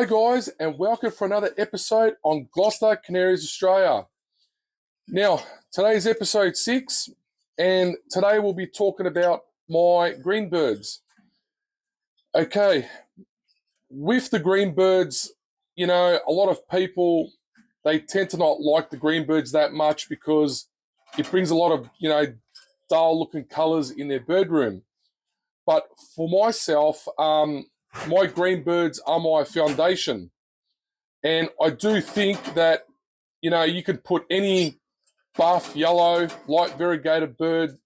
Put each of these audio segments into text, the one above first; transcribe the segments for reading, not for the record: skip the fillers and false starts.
Hi guys, and welcome for another episode on Gloster Canary Australia. Now, today's episode 6, and today we'll be talking about my green birds. Okay, with the green birds, a lot of people, they tend to not like the green birds that much because it brings a lot of, dull looking colours in their bird room. But for myself, my green birds are my foundation. And I do think that, you can put any buff, yellow, light variegated bird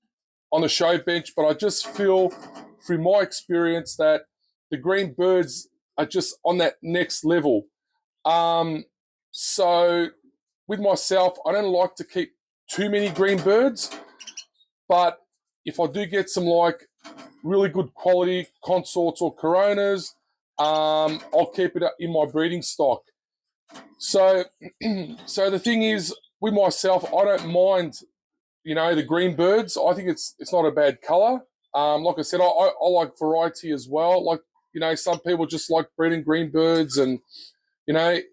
on the show bench, but I just feel through my experience that the green birds are just on that next level. So with myself, I don't like to keep too many green birds, but if I do get some really good quality consorts or coronas, I'll keep it in my breeding stock. So the thing is, with myself, I don't mind, the green birds. I think it's not a bad colour. Like I said, I like variety as well. Some people just like breeding green birds and,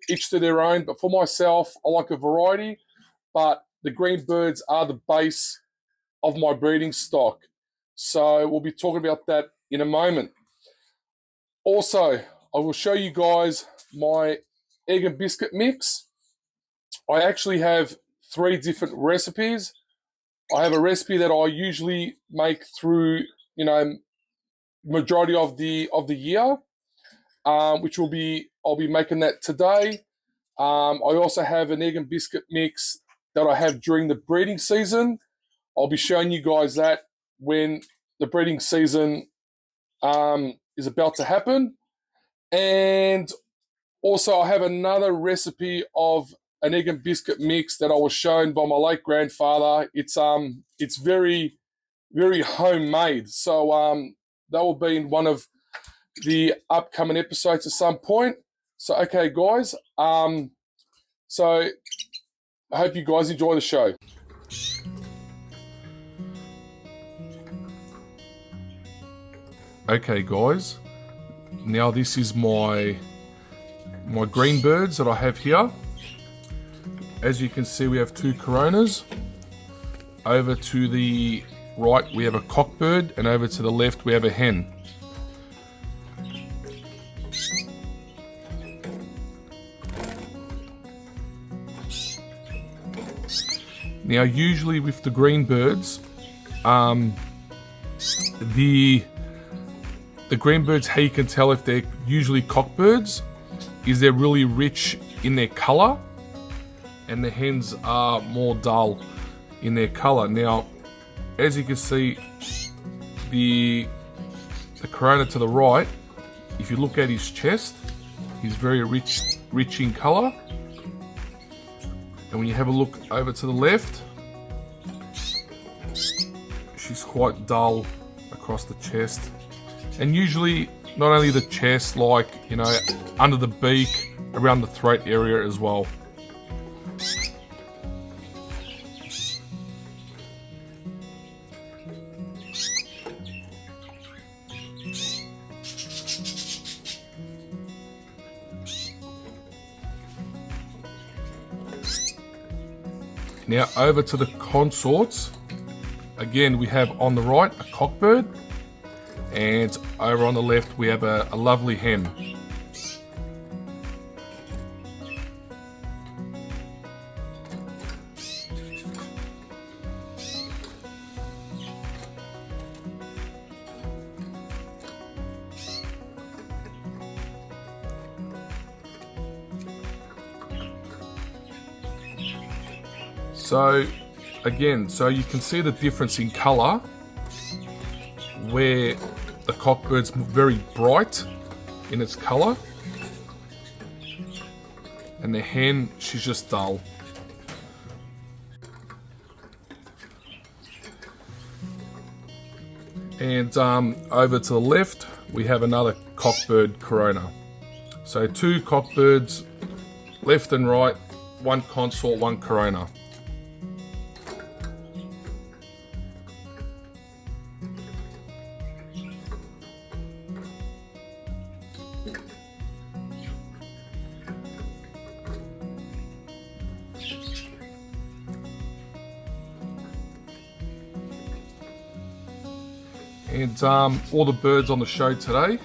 each to their own. But for myself, I like a variety. But the green birds are the base of my breeding stock. So we'll be talking about that in a moment. Also, I will show you guys my egg and biscuit mix. I actually have 3 different recipes. I have a recipe that I usually make through, majority of the year, which I'll be making that today. I also have an egg and biscuit mix that I have during the breeding season. I'll be showing you guys that when the breeding season is about to happen. And also I have another recipe of an egg and biscuit mix that I was shown by my late grandfather. It's very, very homemade. So that will be in one of the upcoming episodes at some point. So okay, guys. So I hope you guys enjoy the show. Okay, guys. Now this is my green birds that I have here. As you can see, we have 2 coronas. Over to the right, we have a cockbird, and over to the left, we have a hen. Now, usually with the green birds, the green birds, how you can tell if they're usually cockbirds, is they're really rich in their colour, and the hens are more dull in their colour. Now, as you can see, the corona to the right, if you look at his chest, he's very rich in colour. And when you have a look over to the left, she's quite dull across the chest. And usually, not only the chest, under the beak, around the throat area as well. Now over to the consorts. Again, we have on the right a cockbird, and over on the left we have a lovely hen. So again, you can see the difference in colour, where the cockbird's very bright in its colour, and the hen, she's just dull. And over to the left, we have another cockbird corona. So 2 cockbirds, left and right, 1 consort, 1 corona. And all the birds on the show today,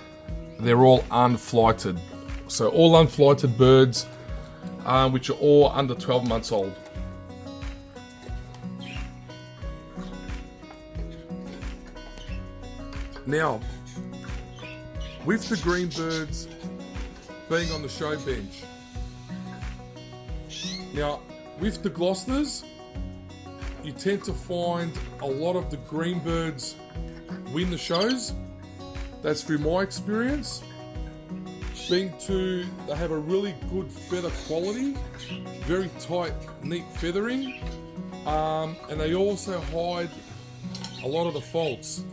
they're all unflighted. So all unflighted birds, which are all under 12 months old. Now, with the green birds being on the show bench, now with the Glosters, you tend to find a lot of the green birds win the shows. That's through my experience. They have a really good feather quality, very tight, neat feathering, and they also hide a lot of the faults.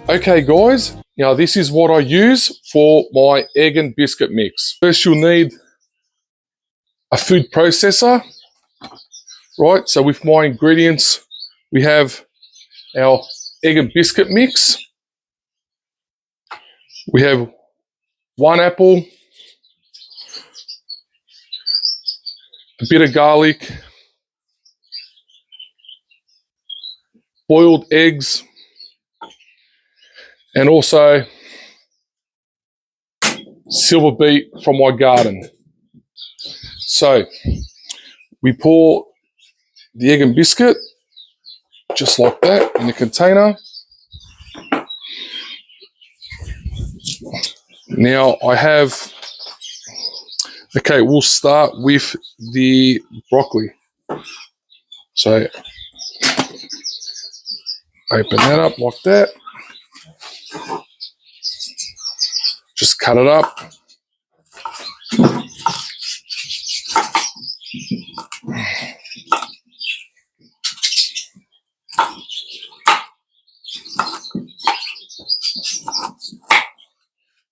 Okay guys, now this is what I use for my egg and biscuit mix. First you'll need a food processor, right? So with my ingredients, we have our egg and biscuit mix. We have 1 apple, a bit of garlic, boiled eggs, and also silver beet from my garden. So we pour the egg and biscuit just like that in the container. Now I have, okay, we'll start with the broccoli. So open that up like that. Just cut it up.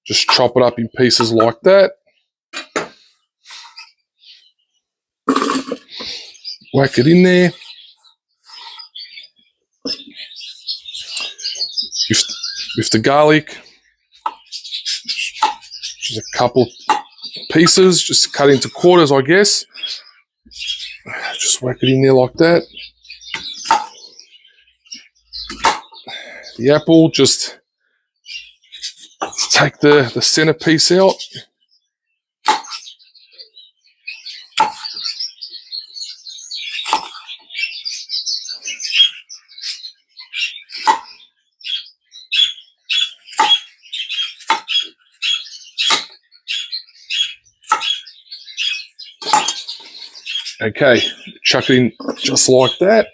Just chop it up in pieces like that. Whack it in there. With the garlic, just a couple pieces, just cut into quarters, I guess. Just whack it in there like that. The apple, just take the center piece out. Okay, chuck it in just like that.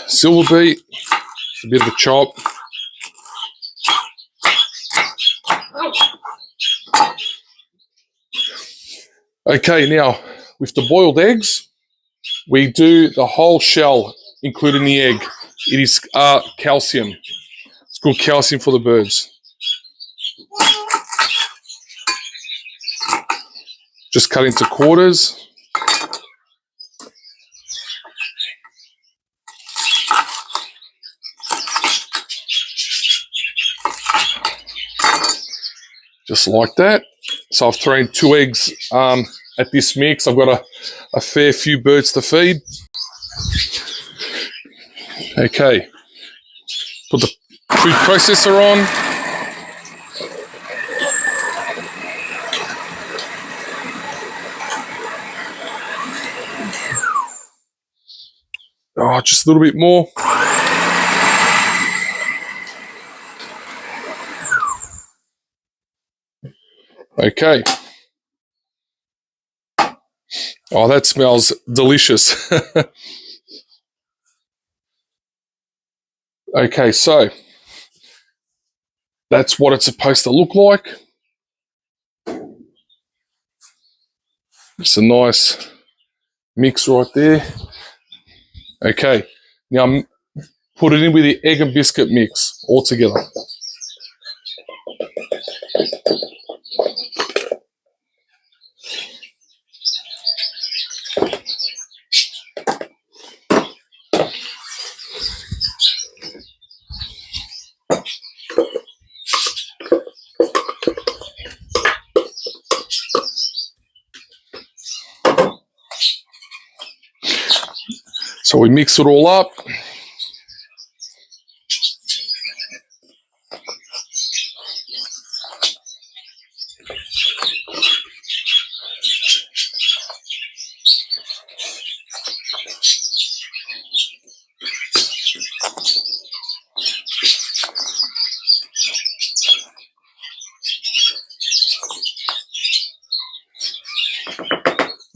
Silver beet, a bit of a chop. Okay, now with the boiled eggs, we do the whole shell, including the egg. It is calcium. It's good calcium for the birds. Just cut into quarters. Just like that. So I've thrown 2 eggs at this mix. I've got a fair few birds to feed. Okay, put the food processor on. Oh, just a little bit more. Okay. Oh, that smells delicious. Okay, so that's what it's supposed to look like. It's a nice mix right there. Okay, now put it in with the egg and biscuit mix all together. So we mix it all up.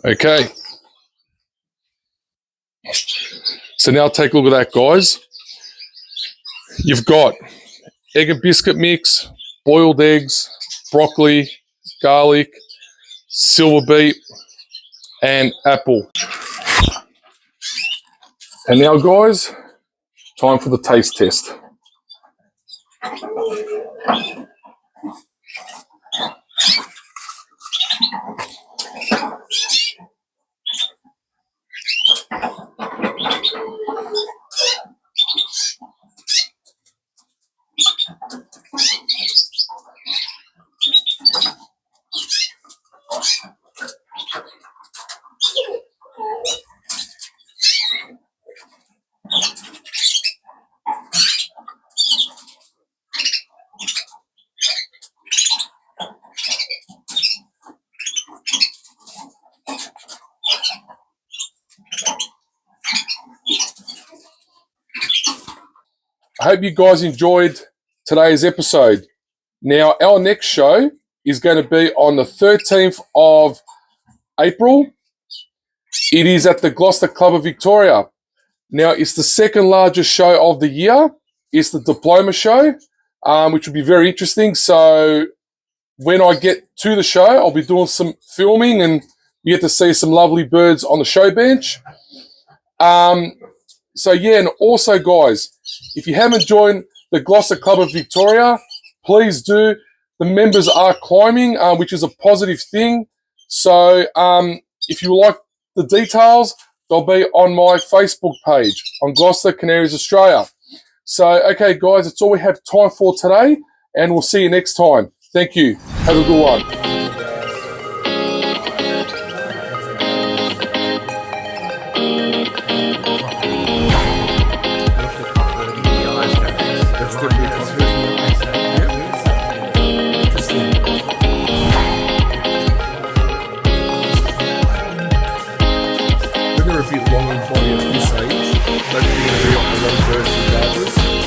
Okay. So now take a look at that, guys. You've got egg and biscuit mix, boiled eggs, broccoli, garlic, silver beet, and apple. And now, guys, time for the taste test. I hope you guys enjoyed today's episode. Now, our next show is going to be on the 13th of April. It is at the Gloster Club of Victoria. Now, it's the second largest show of the year. It's the diploma show, which will be very interesting. So when I get to the show, I'll be doing some filming and you get to see some lovely birds on the show bench. So yeah, and also, guys, if you haven't joined the Gloster Club of Victoria, please do. The members are climbing, which is a positive thing. So if you like the details, they'll be on my Facebook page on Gloster Canary Australia. So, okay, guys, that's all we have time for today, and we'll see you next time. Thank you. Have a good one. A bit long and body at this age, but being a real long bird regardless.